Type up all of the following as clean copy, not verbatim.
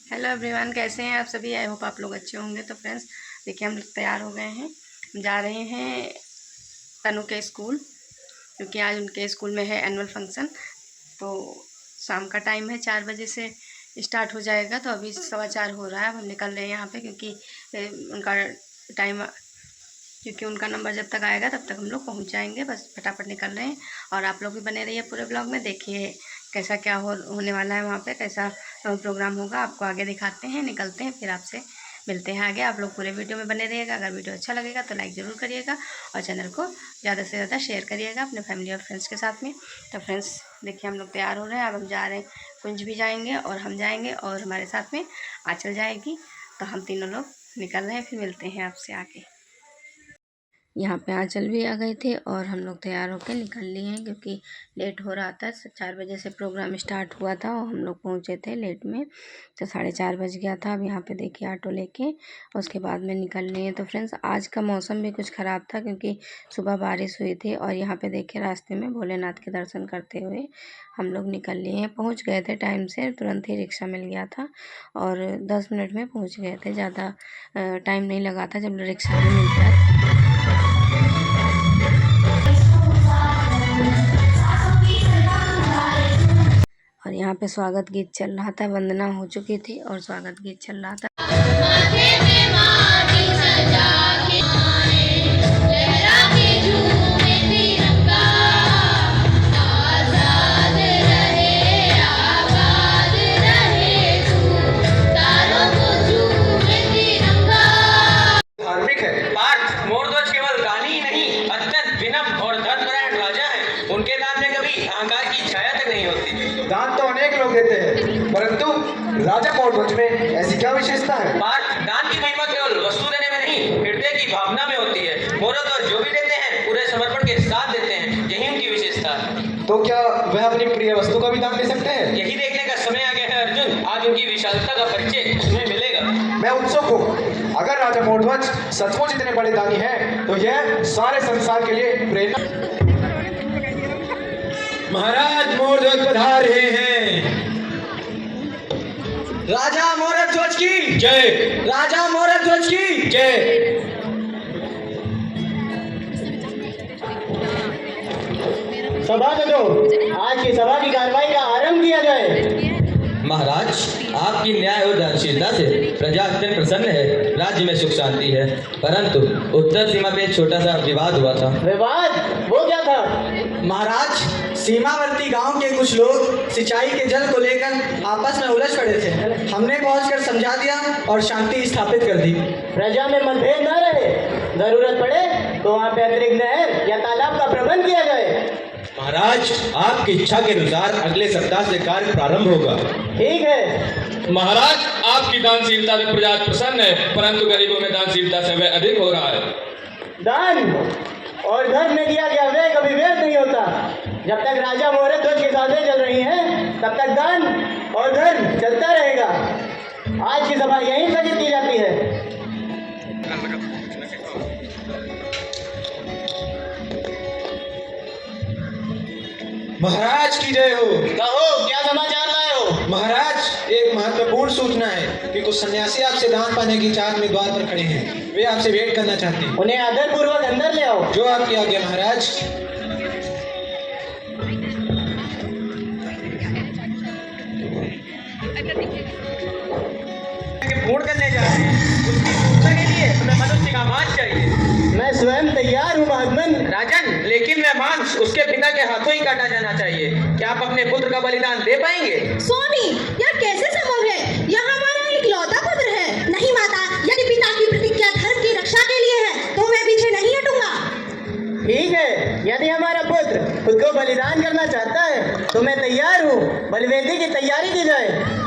Hello everyone, कैसे हैं आप सभी। आई होप आप लोग अच्छे होंगे। तो फ्रेंड्स देखिए, हम लोग तैयार हो गए हैं, हम जा रहे हैं तनु के स्कूल, क्योंकि आज उनके स्कूल में है एनुअल फंक्शन। तो शाम का टाइम है, 4 बजे से स्टार्ट हो जाएगा। तो अभी 4:15 हो रहा है। अब हम निकल रहे हैं यहाँ पे, क्योंकि उनका टाइम, क्योंकि उनका नंबर जब तक आएगा तब तक हम लोग पहुँच जाएंगे। बस फटाफट निकल रहे हैं। और आप लोग भी बने रहिए पूरे ब्लॉग में, देखिए कैसा क्या होने वाला है वहाँ पे, कैसा प्रोग्राम होगा। आपको आगे दिखाते हैं, निकलते हैं, फिर आपसे मिलते हैं आगे। आप लोग पूरे वीडियो में बने रहिएगा। अगर वीडियो अच्छा लगेगा तो लाइक ज़रूर करिएगा और चैनल को ज़्यादा से ज़्यादा शेयर करिएगा अपने फैमिली और फ्रेंड्स के साथ में। तो फ्रेंड्स देखिए, हम लोग तैयार हो रहे हैं। अब हम जा रहे हैं, कुंज भी जाएंगे और हम जाएंगे और हमारे साथ में आंचल जाएगी। तो हम तीनों लोग निकल रहे हैं, फिर मिलते हैं आपसे आगे। यहाँ पे आंचल भी आ गए थे और हम लोग तैयार होकर निकल लिए हैं, क्योंकि लेट हो रहा था। 4 बजे से प्रोग्राम स्टार्ट हुआ था और हम लोग पहुँचे थे लेट में, तो 4:30 बज गया था। अब यहाँ पे देखिए ऑटो लेके उसके बाद में निकल लिए हैं। तो फ्रेंड्स आज का मौसम भी कुछ ख़राब था, क्योंकि सुबह बारिश हुई थी। और यहाँ पे देखिए रास्ते में भोलेनाथ के दर्शन करते हुए हम लोग निकल लिए हैं। पहुँच गए थे टाइम से, तुरंत ही रिक्शा मिल गया था और 10 मिनट में पहुँच गए थे। ज़्यादा टाइम नहीं लगा था जब रिक्शा भी मिल गया। और यहाँ पे स्वागत गीत चल रहा था, वंदना हो चुकी थी और स्वागत गीत चल रहा था। धार्मिक है। पार्थ मोरध्वज केवल दानी ही नहीं, अत्यंत विनम्र और धर्मपरायण राजा है। उनके दान में कभी अहंकार की छाया तक नहीं होती। दान तो अनेक लोग देते हैं, परंतु राजा मोरध्वज में ऐसी क्या विशेषता है? पार्थ, दान की महिमा केवल वस्तु देने में नहीं, हृदय की भावना में होती है। मोरध्वज जो भी देते हैं पूरे समर्पण के साथ देते हैं, यही उनकी विशेषता है। तो क्या वह अपनी प्रिय वस्तु का भी दान दे सकते हैं? यही देखने का समय आ गया है अर्जुन। आज उनकी विशालता का परिचय तुम्हें मिलेगा। मैं उत्सुक हूँ। अगर राजा मोरध्वज सचमुच इतने बड़े दानी हैं, तो यह सारे संसार के लिए प्रेरणा। महाराज मोरध्वज पधार रहे हैं। राजा मोरध्वज की जय। राजा मोरध्वज की जय। सभासदों, आज की सभा की कार्रवाई का आरंभ किया जाए। महाराज, आपकी न्याय और दानशीलता से प्रजा अत्यंत प्रसन्न है। राज्य में सुख शांति है, परंतु उत्तर सीमा पे एक छोटा सा विवाद हुआ था। विवाद? वो क्या था? महाराज, सीमावर्ती गांव के कुछ लोग सिंचाई के जल को लेकर आपस में उलझ पड़े थे। हमने पहुंचकर समझा दिया और शांति स्थापित कर दी। प्रजा में मतभेद न रहे, जरूरत पड़े तो वहाँ पे अतिरिक्त नहर या तालाब का प्रबंध किया जाए। महाराज, आपकी इच्छा के अनुसार अगले सप्ताह से कार्य प्रारंभ होगा। ठीक है। महाराज, आपकी दानशीलता से प्रजा प्रसन्न है, परंतु गरीबों में दानशीलता से वह अधिक हो रहा है। दान और धर्म में दिया गया व्यय कभी व्यर्थ नहीं होता। जब तक राजा मोरध्वज की साधें चल रही हैं, तब तक दान और धर्म चलता रहेगा। आज की सभा यहीं स्थगित की जाती है। महाराज की जय हो। कहो, क्या समाचार लाए हो? महाराज, एक महत्वपूर्ण सूचना है कि कुछ सन्यासी आपसे दान पाने की चाहत में द्वार पर खड़े हैं। वे आपसे भेंट करना चाहते हैं। उन्हें आदर पूर्वक अंदर ले आओ। जो आपकी आज्ञा महाराज। पूर्ण करने जा रहे हैं, उसकी पूर्णता के लिए हमें मनुष्य का मांस चाहिए। मैं स्वयं तैयार हूँ महात्मन। राजन, लेकिन वह मांस उसके पिता के हाथों ही काटा जाना चाहिए। क्या आप अपने पुत्र का बलिदान दे पाएंगे? स्वामी, यह कैसे संभव है? यह हमारा इकलौता पुत्र है। नहीं माता, यदि पिता की प्रतिज्ञा धर्म की रक्षा के लिए है तो मैं पीछे नहीं हटूंगा। ठीक है, यदि हमारा पुत्र खुद को बलिदान करना चाहता है तो मैं तैयार हूँ। बलिवेदी की तैयारी की जाए।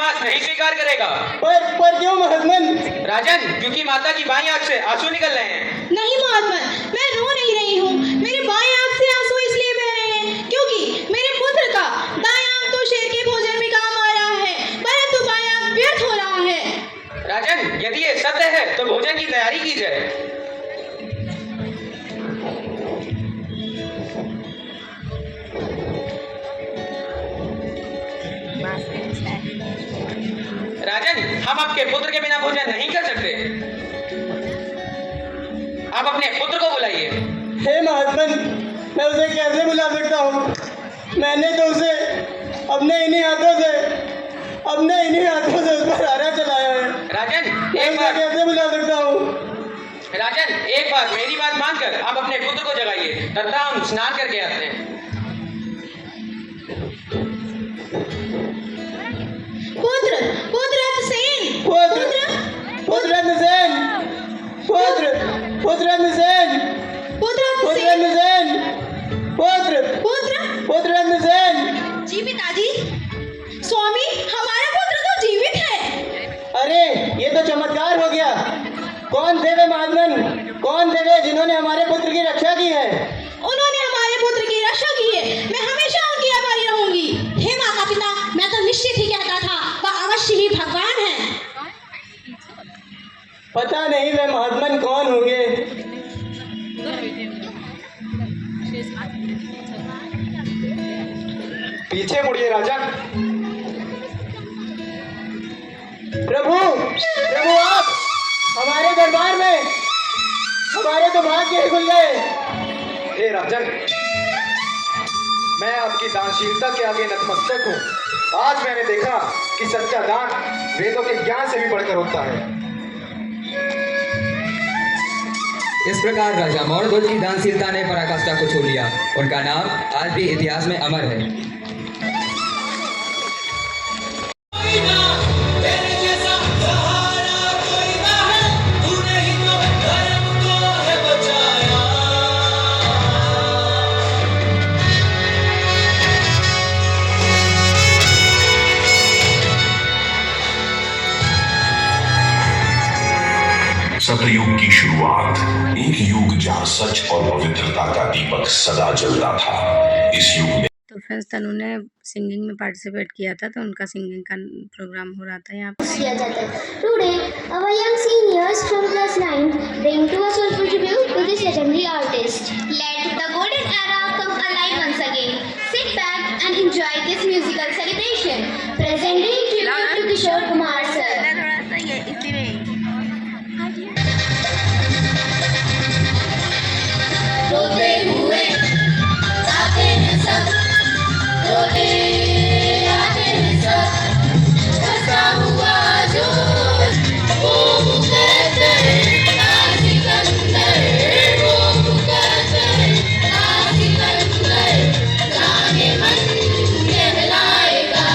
मांस नहीं स्वीकार करेगा। पर क्यों महात्मन? राजन, क्योंकि माता की बाईं आंख से आंसू निकल रहे हैं। नहीं महात्मन, मैं रो नहीं रही हूँ। मेरे बाएं आंख से आंसू इसलिए बह रहे हैं क्योंकि मेरे पुत्र का दाएं आंख तो शेर के भोजन में काम आ रहा है, परंतु बाएं आंख व्यर्थ हो रहा है। राजन, यदि ये सत्य है तो भोजन की तैयारी की जाए। राजन, हम आपके पुत्र के बिना भोजन नहीं कर सकते। आप अपने पुत्र को बुलाइए। हे महात्मन, मैं उसे कैसे बुला सकता हूँ? मैंने तो उसे अपने इन्हीं हाथों से उस पर आरा चलाया है। राजन, मैं एक उसे बार कैसे बुला सकता हूँ? राजन, एक बार मेरी बात मानकर आप अपने पुत्र को जगाइए, तथा हम स्नान करके आते हैं। पुत्र सेन, पुत्र सेन, जी पिताजी। स्वामी, हमारा पुत्र तो जीवित है। अरे ये तो चमत्कार हो गया। कौन थे वे महात्मन? कौन थे वे जिन्होंने हमारे पुत्र की रक्षा की है? उन्होंने हमारे पुत्र की रक्षा की है। मैं हमेशा उनकी आभारी रहूंगी। हे माता पिता, मैं तो निश्चित ही कहता था वह अवश्य ही भगवान है। पता नहीं वे महात्मन कौन होंगे। पीछे मुड़िए राजन। प्रभु आप हमारे दरबार में, हमारे तो भाग्य ही खुल गए। हे राजन, मैं आपकी दानशीलता के आगे नतमस्तक हूँ। आज मैंने देखा कि सच्चा दान वेदों के ज्ञान से भी बढ़कर होता है। इस प्रकार राजा मौर्यध्वज की दानशीलता ने पराकाष्ठा को छू लिया। उनका नाम आज भी इतिहास में अमर है। सतयुग की शुरुआत, एक युग जहां सच और पवित्रता का दीपक सदा जलता था। इस युग में तो फ्रेंड्स, तनु ने सिंगिंग में पार्टिसिपेट किया था, तो उनका सिंगिंग का प्रोग्राम हो रहा था यहाँ पे। किया जाता है। Today, our young seniors from class 9 bring to a soulful tribute to this legendary artist. Let the golden era come alive once again. Sit back and enjoy this musical celebration. Presenting tribute to Kishore Kumar sir. रोते हुए आते हैं सब, रोते आते हैं सब, हंसा हुआ जो वो कहते सिकंदर, वो कहते सिकंदर, जाने मन कहलाएगा।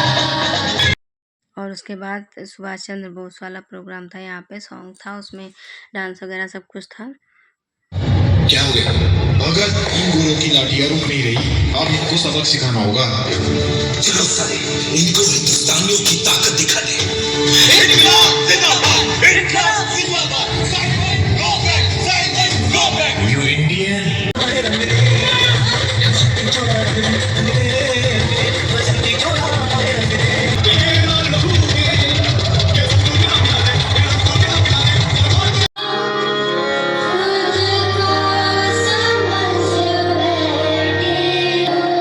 और उसके बाद सुभाष चंद्र बोस वाला प्रोग्राम था, यहाँ पे सॉन्ग था, उसमें डांस वगैरह सब कुछ था। क्या हो गया? अगर इन गोरों की लाठियां रुक नहीं रही, अब इनको सबक सिखाना होगा। चलो साले, इनको हिंदुस्तानियों की ताकत दिखा दे। इनकलाब जिंदाबाद, इनकलाब जिंदाबाद, Simon go back, Simon go back. You Indian.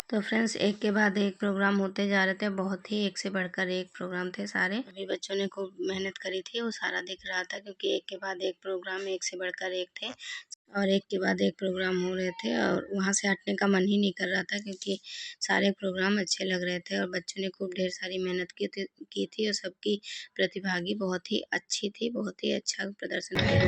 तो फ्रेंड्स, एक के बाद एक प्रोग्राम होते जा रहे थे, बहुत ही एक से बढ़कर एक प्रोग्राम थे सारे। अभी बच्चों ने खूब मेहनत करी थी, वो सारा दिख रहा था, क्योंकि एक के बाद एक प्रोग्राम एक से बढ़कर एक थे और एक के बाद एक प्रोग्राम हो रहे थे और वहाँ से हटने का मन ही नहीं कर रहा था, क्योंकि सारे प्रोग्राम अच्छे लग रहे थे और बच्चों ने खूब ढेर सारी मेहनत की थी और सबकी प्रतिभागी बहुत ही अच्छी थी, बहुत ही अच्छा प्रदर्शन किया।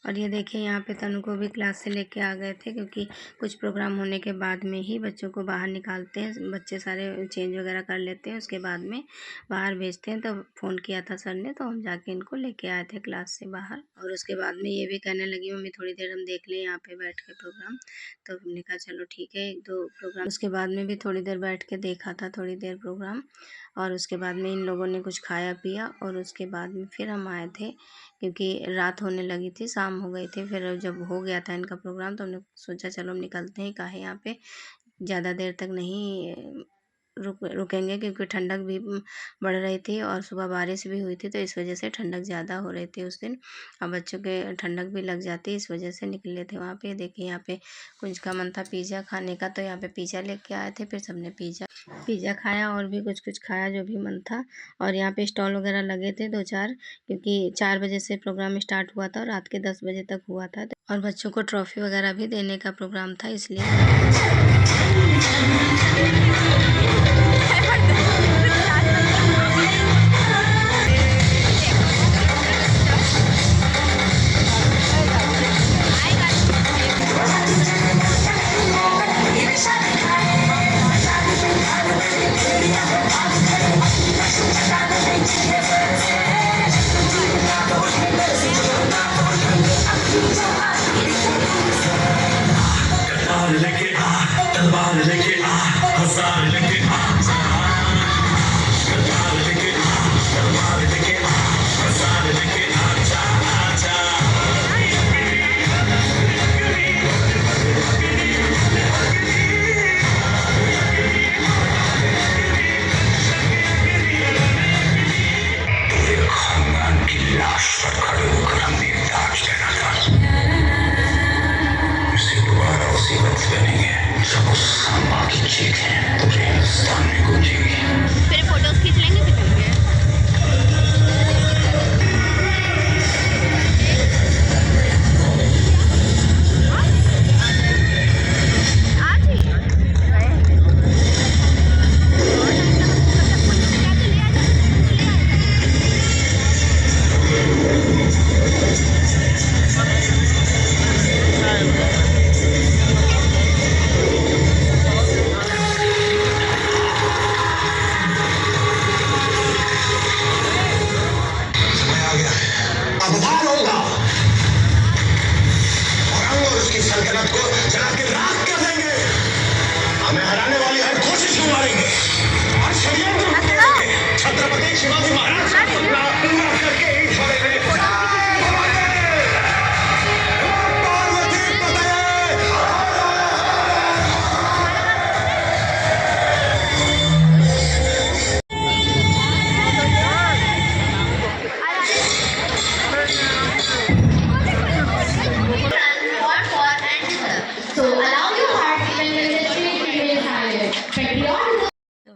और ये देखिए यहाँ पे तनु को भी क्लास से लेके आ गए थे, क्योंकि कुछ प्रोग्राम होने के बाद में ही बच्चों को बाहर निकालते हैं। बच्चे सारे चेंज वगैरह कर लेते हैं, उसके बाद में बाहर भेजते हैं। तो फ़ोन किया था सर ने, तो हम जाके इनको लेके आए थे क्लास से बाहर। और उसके बाद में ये भी कहने लगी, मम्मी थोड़ी देर हम देख लें यहाँ पे बैठ के प्रोग्राम। तो हमने कहा चलो ठीक है, 1-2 प्रोग्राम। उसके बाद में भी थोड़ी देर बैठ के देखा था, थोड़ी देर प्रोग्राम। और उसके बाद में इन लोगों ने कुछ खाया पिया, और उसके बाद में फिर हम आए थे, क्योंकि रात होने लगी थी, शाम हो गई थी। फिर जब हो गया था इनका प्रोग्राम, तो हमने सोचा चलो हम निकलते हैं, काहे यहाँ पे ज़्यादा देर तक नहीं रुकेंगे, क्योंकि ठंडक भी बढ़ रही थी और सुबह बारिश भी हुई थी, तो इस वजह से ठंडक ज़्यादा हो रही थी उस दिन, और बच्चों के ठंडक भी लग जाती, इस वजह से निकले थे वहाँ पे। देखिए यहाँ पे कुछ का मन था पिज़्ज़ा खाने का, तो यहाँ पे पिज़्ज़ा लेके आए थे। फिर सबने पिज़्ज़ा खाया, और भी कुछ खाया जो भी मन था। और यहाँ पे स्टॉल वगैरह लगे थे 2-4, क्योंकि 4 बजे से प्रोग्राम स्टार्ट हुआ था और रात के 10 बजे तक हुआ था। और बच्चों को ट्रॉफ़ी वगैरह भी देने का प्रोग्राम था, इसलिए फिर फोटोज खींच लेंगे, फिर चलेंगे।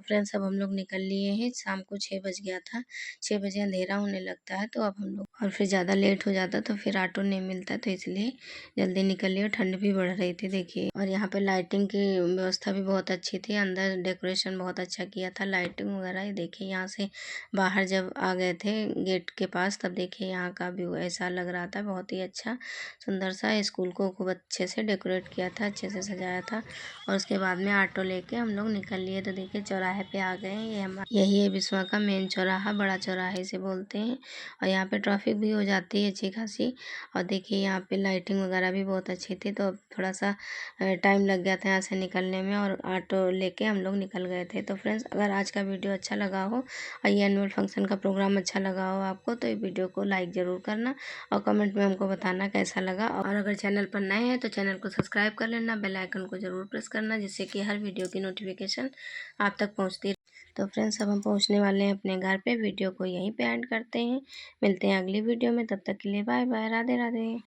फ्रेंड्स अब हम लोग निकल लिए हैं। शाम को 6 बज गया था, 6 बजे अंधेरा होने लगता है। तो अब हम लोग, और फिर ज़्यादा लेट हो जाता तो फिर ऑटो नहीं मिलता, तो इसलिए जल्दी निकल लिए। ठंड भी बढ़ रही थी देखिए। और यहाँ पे लाइटिंग की व्यवस्था भी बहुत अच्छी थी, अंदर डेकोरेशन बहुत अच्छा किया था, लाइटिंग वगैरह। देखिए यहाँ से बाहर जब आ गए थे गेट के पास, तब देखिए यहाँ का व्यू ऐसा लग रहा था, बहुत ही अच्छा सुंदर सा। स्कूल को खूब अच्छे से डेकोरेट किया था, अच्छे से सजाया था। और उसके बाद में ऑटो लेके हम लोग निकल लिए। तो देखिए चौराहे पे आ गए हैं। यही है बिस्वा का मेन चौराहा, बड़ा चौराहा इसे बोलते हैं। और यहाँ पे ट्रैफिक भी हो जाती है अच्छी खासी। और देखिए यहाँ पे लाइटिंग वगैरह भी बहुत अच्छी थी, तो थोड़ा सा टाइम लग गया था यहाँ से निकलने में, और ऑटो लेके हम लोग निकल गए थे। तो फ्रेंड्स अगर आज का वीडियो अच्छा लगा हो और ये एनुअल फंक्शन का प्रोग्राम अच्छा लगा हो आपको, तो ये वीडियो को लाइक ज़रूर करना और कमेंट में हमको बताना कैसा लगा। और अगर चैनल पर नए हैं तो चैनल को सब्सक्राइब कर लेना, बेल आइकन को ज़रूर प्रेस करना, जिससे कि हर वीडियो की नोटिफिकेशन आप तक पहुंचती रहे। तो फ्रेंड्स अब हम पहुंचने वाले हैं अपने घर पे। वीडियो को यहीं पे एंड करते हैं, मिलते हैं अगली वीडियो में। तब तक के लिए बाय बाय, राधे राधे।